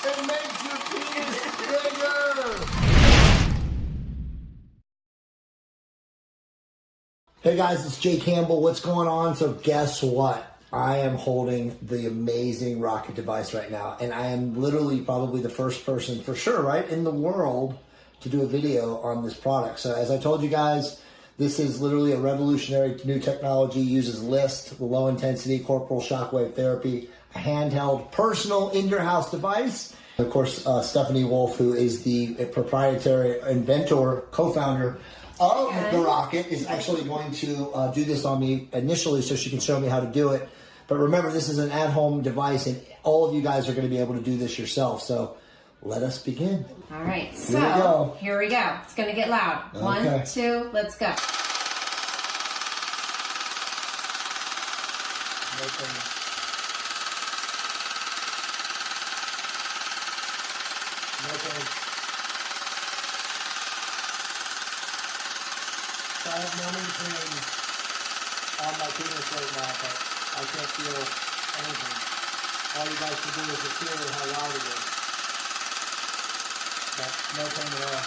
It makes your penis bigger. Hey guys, it's Jay Campbell. What's going on? So guess what? I am holding the amazing rocket device right now, and I am literally probably the first person for sure, right, in the world to do a video on this product. So as I told you guys, this is literally a revolutionary new technology, uses LIST, low intensity corporal shockwave therapy, a handheld personal in your house device. Of course, Stephanie Wolf, who is the proprietary inventor, co-founder of the rocket, is actually going to do this on me initially so she can show me how to do it. But remember, this is an at-home device, and all of you guys are going to be able to do this yourself. So let us begin. All right, so here we go. It's going to get loud. Okay. 1, 2, let's go. Okay. So I have no pain on my penis right now, but I can't feel anything. All you guys can do is just hear how loud it is. But no pain at all.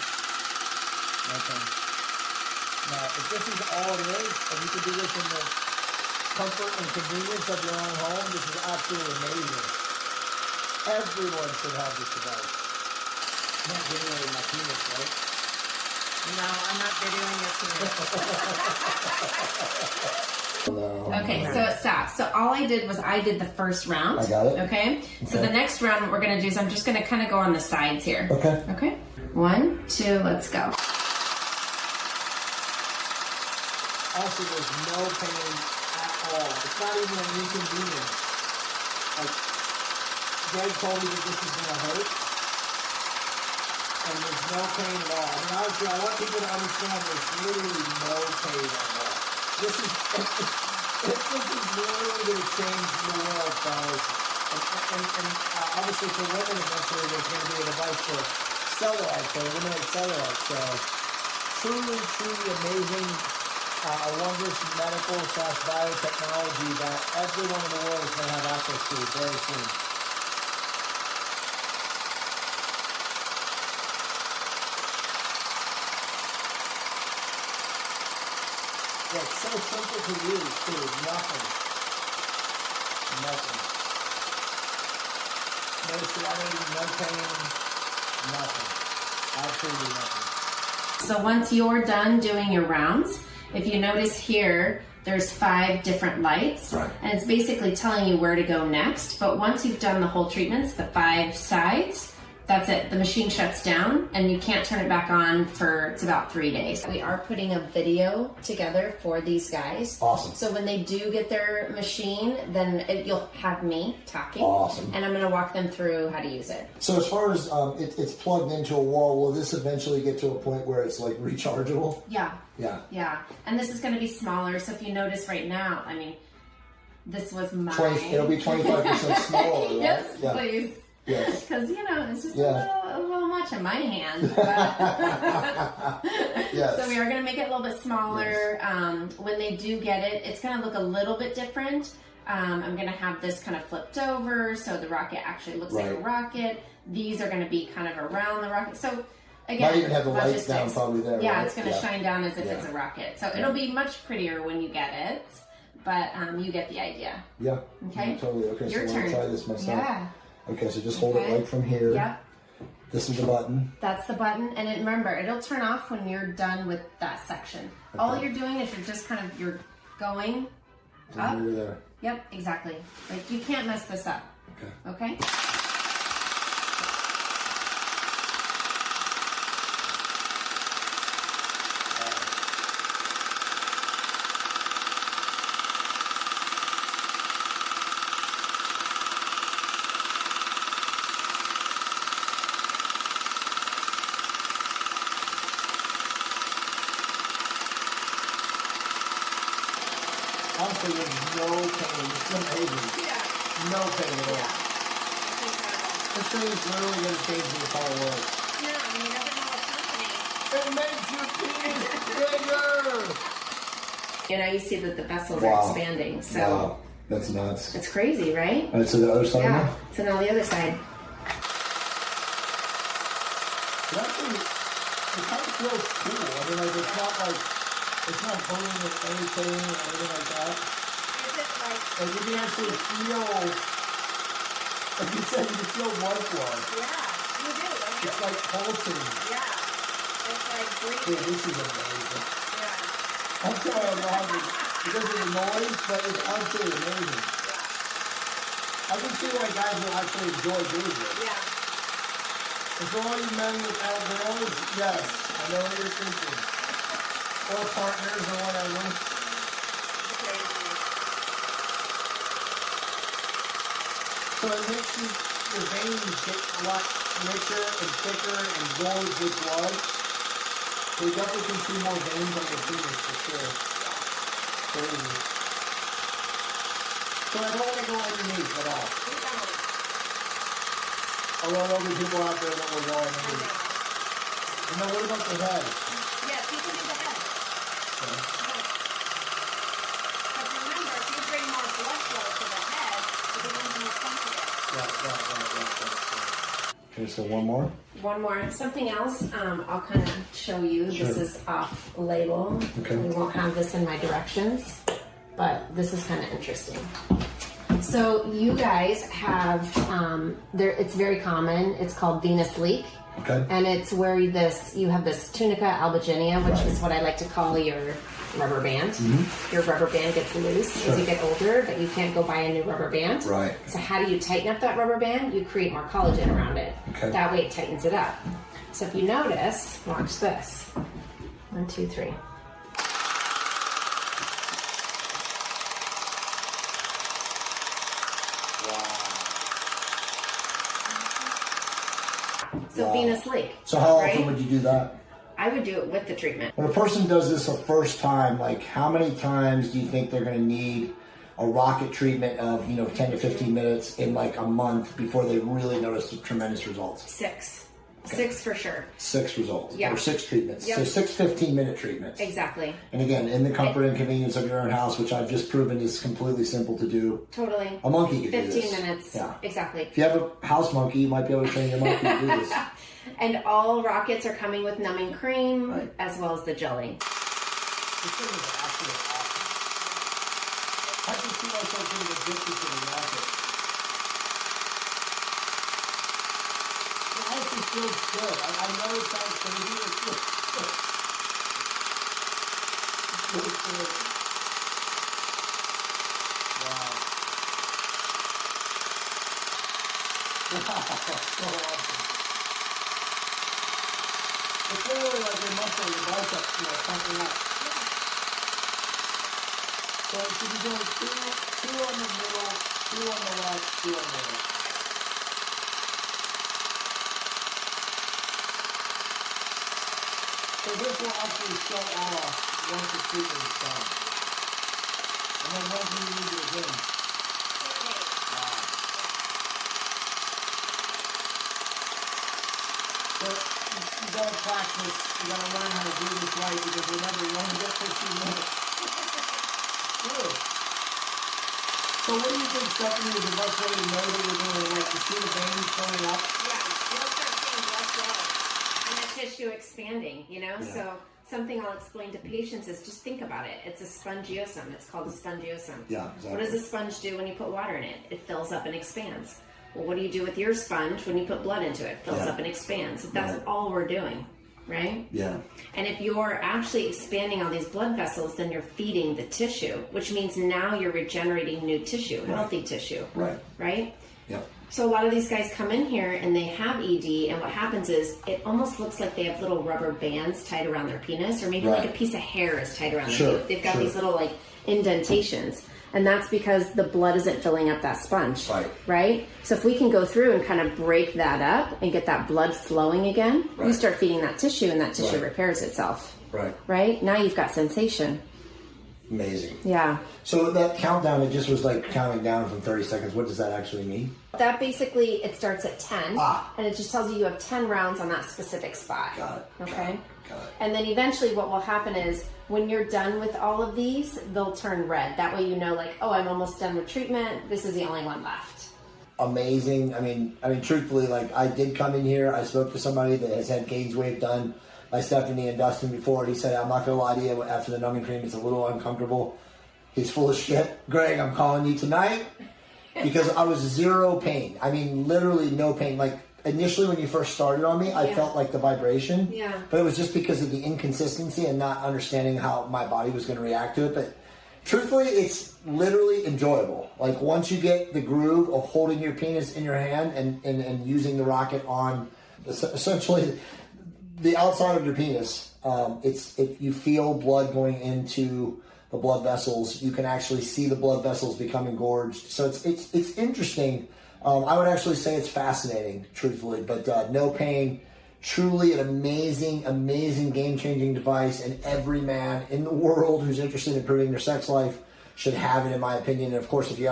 No pain. Now, if this is all it is, and you can do this in the comfort and convenience of your own home, this is absolutely amazing. Everyone should have this device. I'm not videoing my penis, right? No, I'm not videoing your penis. Okay, so it stops. So all I did was I did the first round. I got it. Okay? So the next round, what we're going to do is I'm just going to kind of go on the sides here. Okay. Okay? 1, 2, let's go. Also, there's no pain at all. It's not even an inconvenience. Like, Greg told me that this is going to hurt, and there's no pain at all. I mean, honestly, I want people to understand there's literally no pain at all. This is literally going to change the world, fellas. And obviously for women, eventually there's going to be a device for cellulite, for eliminate cellulite. So, truly amazing. A wondrous medical / biotechnology that everyone in the world is going to have access to very soon. Yeah, it's so simple to use too. Nothing. No sweating, no pain, nothing. Absolutely nothing. So once you're done doing your rounds, if you notice here, there's 5 different lights, and it's basically telling you where to go next. But once you've done the whole treatments, the 5 sides, that's it. The machine shuts down and you can't turn it back on for, it's about 3 days. We are putting a video together for these guys. Awesome. So when they do get their machine, then you'll have me talking. Awesome. And I'm going to walk them through how to use it. So as far as it's plugged into a wall, will this eventually get to a point where it's like rechargeable? Yeah. Yeah. Yeah. And this is going to be smaller. So if you notice right now, I mean, this was mine. It'll be 25% smaller, right? Yes, yeah. please. Yes. Because, you know, it's just Yeah. a little much in my hand. Yes. So we are going to make it a little bit smaller. Yes. When they do get it, it's going to look a little bit different. I'm going to have this kind of flipped over so the rocket actually looks like a rocket. These are going to be kind of around the rocket. So, again, might even have the lights down probably there. Yeah, right? it's going to shine down as if it's a rocket. So it'll be much prettier when you get it. But you get the idea. Yeah. Okay. Yeah, totally. Okay, Your so turn. I'm going to try this myself. Yeah. Okay, so just hold it right from here. Yep. This is the button. That's the button, and remember, it'll turn off when you're done with that section. Okay. All you're doing is you're going up. You're there. Yep, exactly. Like, you can't mess this up. Okay? Honestly, there's no pain. It's amazing. Yeah. No pain at all. Yeah. It's incredible. This thing is literally going to change the entire world. Yeah, I mean, you never know what's happening. It makes your penis bigger! You know, you see that the vessels are expanding, so. Wow. That's nuts. It's crazy, right? All right, so the other side now? So now the other side. It actually, it kind of feels cool. I mean, like, it's not hurting or anything or anything like that. Is it like... Like, you can actually feel, like you said, you can feel blood flow. Yeah, you do, don't you? It's like pulsing. Yeah. It's like breathing. Dude, this is amazing. Yeah. I'm sorry I'm laughing because of the noise, but it's absolutely amazing. Yeah. I can see why guys will actually enjoy doing this. Yeah. And for all you men without girls, yes, I know what you're thinking. Or partners or whatever. So it makes your veins get a lot richer and thicker and gorged with blood. So you definitely can see more veins on your penis for sure. Crazy. So I don't want to go underneath at all. Although there'll be people out there that will go underneath. And then what about the head? Yes, you can do the head. Okay. But remember, if you bring more blood flow to the head, it becomes more sensitive. Right. Okay, so one more. One more. Something else I'll kind of show you. Sure. This is off label. Okay. We won't have this in my directions, but this is kind of interesting. So you guys have, it's very common. It's called venous leak. Okay. And it's where you have this tunica albuginea, which is what I like to call your rubber band. Mm-hmm. Your rubber band gets loose as you get older, but you can't go buy a new rubber band. Right. So how do you tighten up that rubber band? You create more collagen around it. Okay. That way it tightens it up. So if you notice, watch this. 1, 2, 3. So Wow. venous leak. So how right? often would you do that? I would do it with the treatment. When a person does this the first time, like how many times do you think they're going to need a rocket treatment of 10 to 15 minutes in like a month before they really notice the tremendous results? 6. Okay. 6 for sure. 6 results. Yeah. Or 6 treatments. Yep. So 6 15-minute treatments. Exactly. And again, in the comfort and convenience of your own house, which I've just proven is completely simple to do. Totally. A monkey could do 15 this. minutes. Yeah. Exactly. If you have a house monkey, you might be able to train your monkey to do this. And all rockets are coming with numbing cream Right. as well as the jelly. This thing is actually awesome. I can see myself getting addicted to the rocket. It honestly feels good. I know it sounds crazy. It feels good. It feels good. Wow. Wow. So awesome. It's literally like your muscle, your biceps, pumping up. So you should be doing two on the middle, 2 on the left, 2 on the right. So this will actually shut off once the treatment is done. And then when can you use it again? Wow. So you gotta practice, you gotta learn how to do this right because remember, you only get 15 minutes. Good. So what do you think, Stephanie, is the best way to know that you're doing it right? To see the veins filling up? Yeah, you'll start seeing blood flow and the tissue expanding, Yeah. So something I'll explain to patients is just think about it. It's a spongiosum. It's called a spongiosum. Yeah, exactly. What does a sponge do when you put water in it? It fills up and expands. Well, what do you do with your sponge when you put blood into it? It fills up and expands. That's all we're doing, right? Yeah. And if you're actually expanding all these blood vessels, then you're feeding the tissue, which means now you're regenerating new tissue, healthy tissue. Right. Right? Yep. So a lot of these guys come in here and they have ED, and what happens is it almost looks like they have little rubber bands tied around their penis, or maybe like a piece of hair is tied around their penis. They've got these little like indentations. And that's because the blood isn't filling up that sponge. Right? So if we can go through and kind of break that up and get that blood flowing again, you start feeding that tissue and that tissue repairs itself. Right? Now you've got sensation. Amazing. Yeah. So that countdown, it just was like counting down from 30 seconds. What does that actually mean? That basically, it starts at 10. Ah. And it just tells you have 10 rounds on that specific spot. Got it. Okay? Got it. And then eventually what will happen is when you're done with all of these, they'll turn red. That way you know, like, oh, I'm almost done with treatment. This is the only one left. amazing. I mean, truthfully, like I did come in here. I spoke to somebody that has had gainswave done by Stephanie and Dustin before. He said, I'm not going to lie to you, after the numbing cream, it's a little uncomfortable. He's full of shit. Greg, I'm calling you tonight because I was zero pain. I mean, literally no pain. Like initially when you first started on me, I felt like the vibration. Yeah. But it was just because of the inconsistency and not understanding how my body was going to react to it. But truthfully, it's literally enjoyable. Like once you get the groove of holding your penis in your hand and using the rocket on essentially the outside of your penis, if you feel blood going into the blood vessels, you can actually see the blood vessels become engorged. So it's interesting. I would actually say it's fascinating, truthfully, but no pain. Truly an amazing, amazing game-changing device, and every man in the world who's interested in improving their sex life should have it, in my opinion. And of course, if you ever